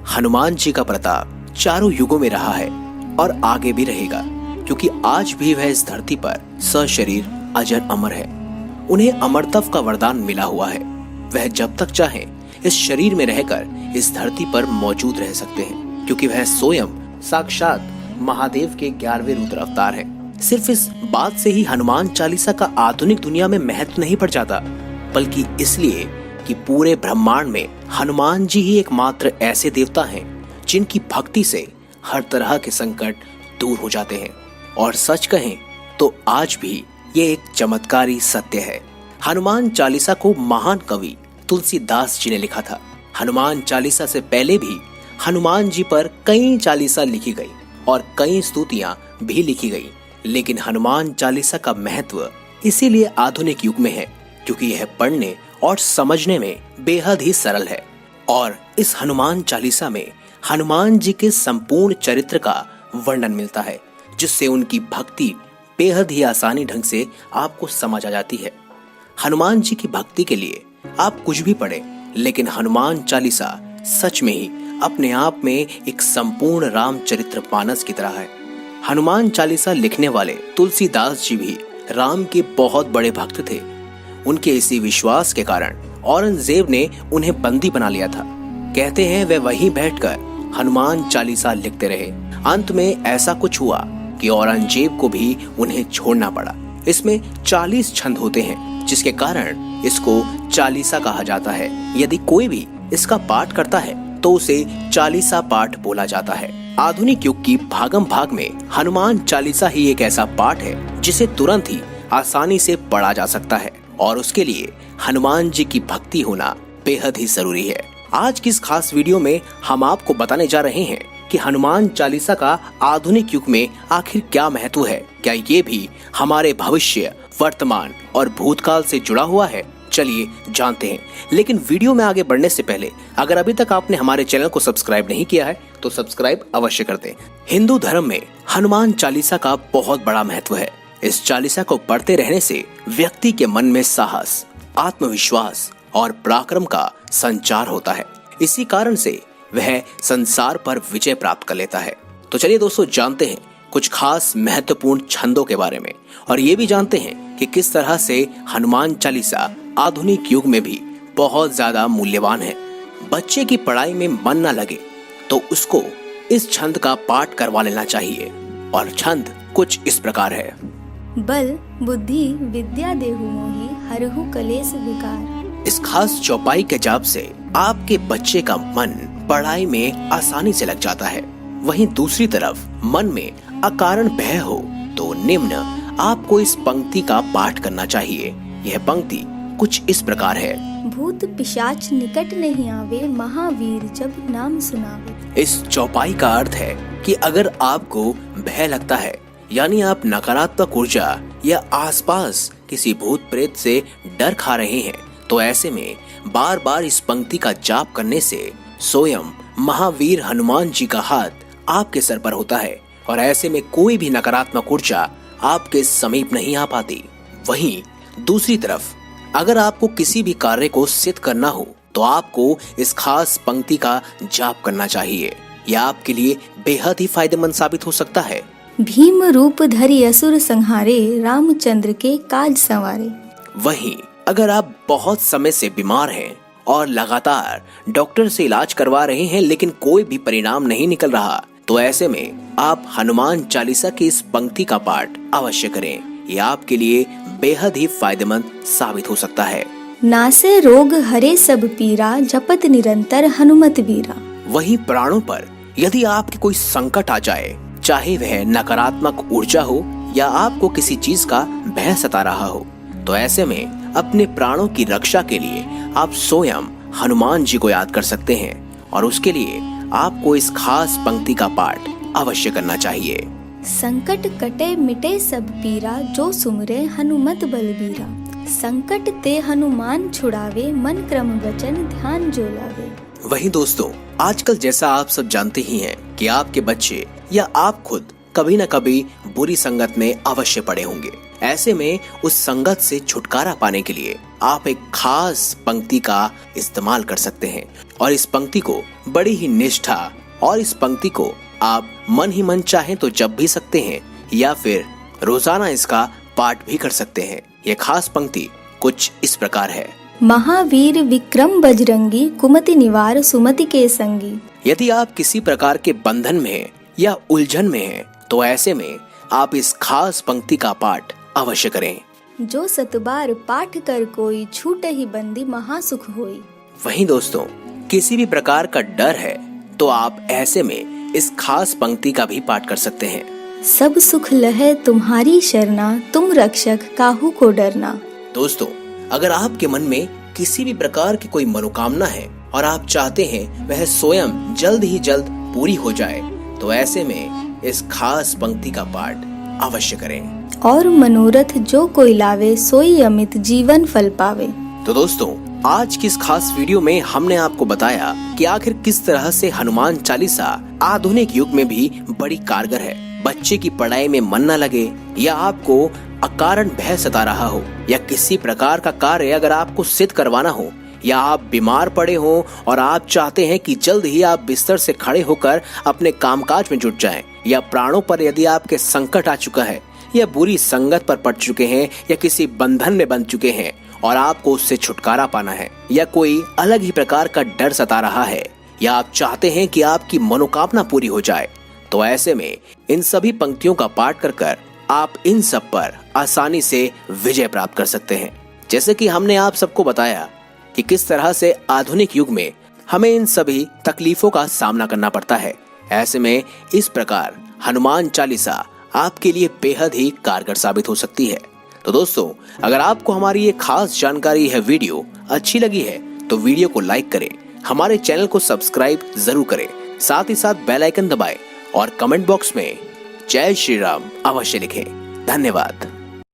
हनुमान जी का प्रताप चारों युगों में रहा है और आगे भी रहेगा, क्योंकि आज भी वह इस धरती पर सशरीर अजर अमर है। उन्हें अमरत्व का वरदान मिला हुआ है। वह जब तक चाहे इस शरीर में रहकर इस धरती पर मौजूद रह सकते हैं, क्योंकि वह स्वयं साक्षात महादेव के 11वें रुद्र अवतार है। सिर्फ इस बात से ही हनुमान चालीसा का आधुनिक दुनिया में महत्व नहीं बढ़ जाता, बल्कि इसलिए कि पूरे ब्रह्मांड में हनुमान जी ही एकमात्र ऐसे देवता हैं जिनकी भक्ति से हर तरह के संकट दूर हो जाते हैं। और सच कहें तो आज भी ये एक चमत्कारी सत्य है। हनुमान चालीसा को महान कवि तुलसीदास जी ने लिखा था। हनुमान चालीसा से पहले भी हनुमान जी पर कई चालीसा लिखी गई और कई स्तुतियां भी लिखी गई, लेकिन हनुमान चालीसा का महत्व इसीलिए आधुनिक युग में है क्योंकि यह पढ़ने और समझने में बेहद ही सरल है। और इस हनुमान चालीसा में हनुमान जी के संपूर्ण चरित्र का वर्णन मिलता है, जिससे उनकी भक्ति बेहद ही आसानी ढंग से आपको समझ आ जाती है। हनुमान जी की भक्ति के लिए आप कुछ भी पढ़ें, लेकिन हनुमान चालीसा सच में ही अपने आप में एक संपूर्ण रामचरित्र मानस की तरह है। हनुमान चालीसा लिखने वाले तुलसीदास जी भी राम के बहुत बड़े भक्त थे। उनके इसी विश्वास के कारण औरंगजेब ने उन्हें बंदी बना लिया था। कहते हैं वे वहीं बैठकर हनुमान चालीसा लिखते रहे। अंत में ऐसा कुछ हुआ कि औरंगजेब को भी उन्हें छोड़ना पड़ा। इसमें 40 छंद होते हैं, जिसके कारण इसको चालीसा कहा जाता है। यदि कोई भी इसका पाठ करता है तो उसे चालीसा पाठ बोला जाता है। आधुनिक युग की भागम भाग में हनुमान चालीसा ही एक ऐसा पाठ है जिसे तुरंत ही आसानी से पढ़ा जा सकता है, और उसके लिए हनुमान जी की भक्ति होना बेहद ही जरूरी है। आज की इस खास वीडियो में हम आपको बताने जा रहे हैं कि हनुमान चालीसा का आधुनिक युग में आखिर क्या महत्व है। क्या ये भी हमारे भविष्य, वर्तमान और भूतकाल से जुड़ा हुआ है? चलिए जानते हैं। लेकिन वीडियो में आगे बढ़ने से पहले अगर अभी तक आपने हमारे चैनल को सब्सक्राइब नहीं किया है तो सब्सक्राइब अवश्य कर दें। हिंदू धर्म में हनुमान चालीसा का बहुत बड़ा महत्व है। इस चालीसा को पढ़ते रहने से व्यक्ति के मन में साहस, आत्मविश्वास और पराक्रम का संचार होता है। इसी कारण से वह संसार पर विजय प्राप्त कर लेता है। तो चलिए दोस्तों, जानते हैं कुछ खास महत्वपूर्ण छंदों के बारे में, और ये भी जानते हैं कि किस तरह से हनुमान चालीसा आधुनिक युग में भी बहुत ज्यादा मूल्यवान है। बच्चे की पढ़ाई में मन न लगे तो उसको इस छंद का पाठ करवा लेना चाहिए। और छंद कुछ इस प्रकार है। बल बुद्धि विद्या देहु मोहि हरहु कलेश विकार। इस खास चौपाई के जाप से आपके बच्चे का मन पढ़ाई में आसानी से लग जाता है। वहीं दूसरी तरफ मन में अकारण भय हो तो निम्न आपको इस पंक्ति का पाठ करना चाहिए। यह पंक्ति कुछ इस प्रकार है। भूत पिशाच निकट नहीं आवे, महावीर जब नाम सुनावे। इस चौपाई का अर्थ है कि अगर आपको भय लगता है, यानी आप नकारात्मक ऊर्जा या आसपास किसी भूत प्रेत से डर खा रहे हैं, तो ऐसे में बार बार इस पंक्ति का जाप करने से स्वयं महावीर हनुमान जी का हाथ आपके सर पर होता है, और ऐसे में कोई भी नकारात्मक ऊर्जा आपके समीप नहीं आ पाती। वहीं दूसरी तरफ अगर आपको किसी भी कार्य को सिद्ध करना हो तो आपको इस खास पंक्ति का जाप करना चाहिए। यह आपके लिए बेहद ही फायदेमंद साबित हो सकता है। भीम रूप धरि असुर संहारे, रामचंद्र के काज संवारे। वहीं अगर आप बहुत समय से बीमार हैं और लगातार डॉक्टर से इलाज करवा रहे हैं, लेकिन कोई भी परिणाम नहीं निकल रहा, तो ऐसे में आप हनुमान चालीसा की इस पंक्ति का पाठ अवश्य करें। यह आपके लिए बेहद ही फायदेमंद साबित हो सकता है। नासे रोग हरे सब पीरा, जपत निरंतर हनुमत वीरा। वहीं प्राणों पर यदि आपके कोई संकट आ जाए, चाहे वह नकारात्मक ऊर्जा हो या आपको किसी चीज का भय सता रहा हो, तो ऐसे में अपने प्राणों की रक्षा के लिए आप स्वयं हनुमान जी को याद कर सकते हैं, और उसके लिए आपको इस खास पंक्ति का पाठ अवश्य करना चाहिए। संकट कटे मिटे सब पीरा, जो सुमरे हनुमत बलबीरा। संकट ते हनुमान छुड़ावे, मन क्रम वचन ध्यान जो लावे। वहीं दोस्तों, आजकल जैसा आप सब जानते ही हैं कि आपके बच्चे या आप खुद कभी न कभी बुरी संगत में अवश्य पड़े होंगे। ऐसे में उस संगत से छुटकारा पाने के लिए आप एक खास पंक्ति का इस्तेमाल कर सकते हैं। और इस पंक्ति को बड़ी ही निष्ठा और इस पंक्ति को आप मन ही मन चाहें तो जप भी सकते हैं या फिर रोजाना इसका पाठ भी कर सकते हैं। यह खास पंक्ति कुछ इस प्रकार है। महावीर विक्रम बजरंगी, कुमति निवार सुमति के संगी। यदि आप किसी प्रकार के बंधन में हैं या उलझन में हैं, तो ऐसे में आप इस खास पंक्ति का पाठ अवश्य करें। जो सतबार पाठ कर कोई, छूटे ही बंदी महासुख होई। वहीं दोस्तों, किसी भी प्रकार का डर है तो आप ऐसे में इस खास पंक्ति का भी पाठ कर सकते हैं। सब सुख लहे तुम्हारी शरणा, तुम रक्षक काहू को डरना। दोस्तों, अगर आपके मन में किसी भी प्रकार की कोई मनोकामना है और आप चाहते हैं वह स्वयं जल्द ही जल्द पूरी हो जाए, तो ऐसे में इस खास पंक्ति का पाठ अवश्य करें। और मनोरथ जो कोई लावे, सोई अमित जीवन फल पावे। तो दोस्तों, आज की इस खास वीडियो में हमने आपको बताया कि आखिर किस तरह से हनुमान चालीसा आधुनिक युग में भी बड़ी कारगर है। बच्चे की पढ़ाई में मन न लगे या आपको अकारण भय सता रहा हो या किसी प्रकार का कार्य अगर आपको सिद्ध करवाना हो या आप बीमार पड़े हो और आप चाहते हैं कि जल्द ही आप बिस्तर से खड़े होकर अपने कामकाज में जुट जाएं, या प्राणों पर यदि आपके संकट आ चुका है या बुरी संगत पर पड़ चुके हैं या किसी बंधन में बंध चुके हैं और आपको उससे छुटकारा पाना है, या कोई अलग ही प्रकार का डर सता रहा है, या आप चाहते हैं कि आपकी मनोकामना पूरी हो जाए, तो ऐसे में इन सभी पंक्तियों का पाठ कर आप इन सब पर आसानी से विजय प्राप्त कर सकते हैं। जैसे कि हमने आप सबको बताया कि किस तरह से आधुनिक युग में हमें इन सभी तकलीफों का सामना करना पड़ता है। ऐसे में इस प्रकार हनुमान चालीसा आपके लिए बेहद ही कारगर साबित हो सकती है। तो दोस्तों, अगर आपको हमारी ये खास जानकारी है वीडियो अच्छी लगी है तो वीडियो को लाइक करें, हमारे चैनल को सब्सक्राइब जरूर करें, साथ ही साथ बेल आइकन दबाएं और कमेंट बॉक्स में जय श्री राम अवश्य लिखें। धन्यवाद।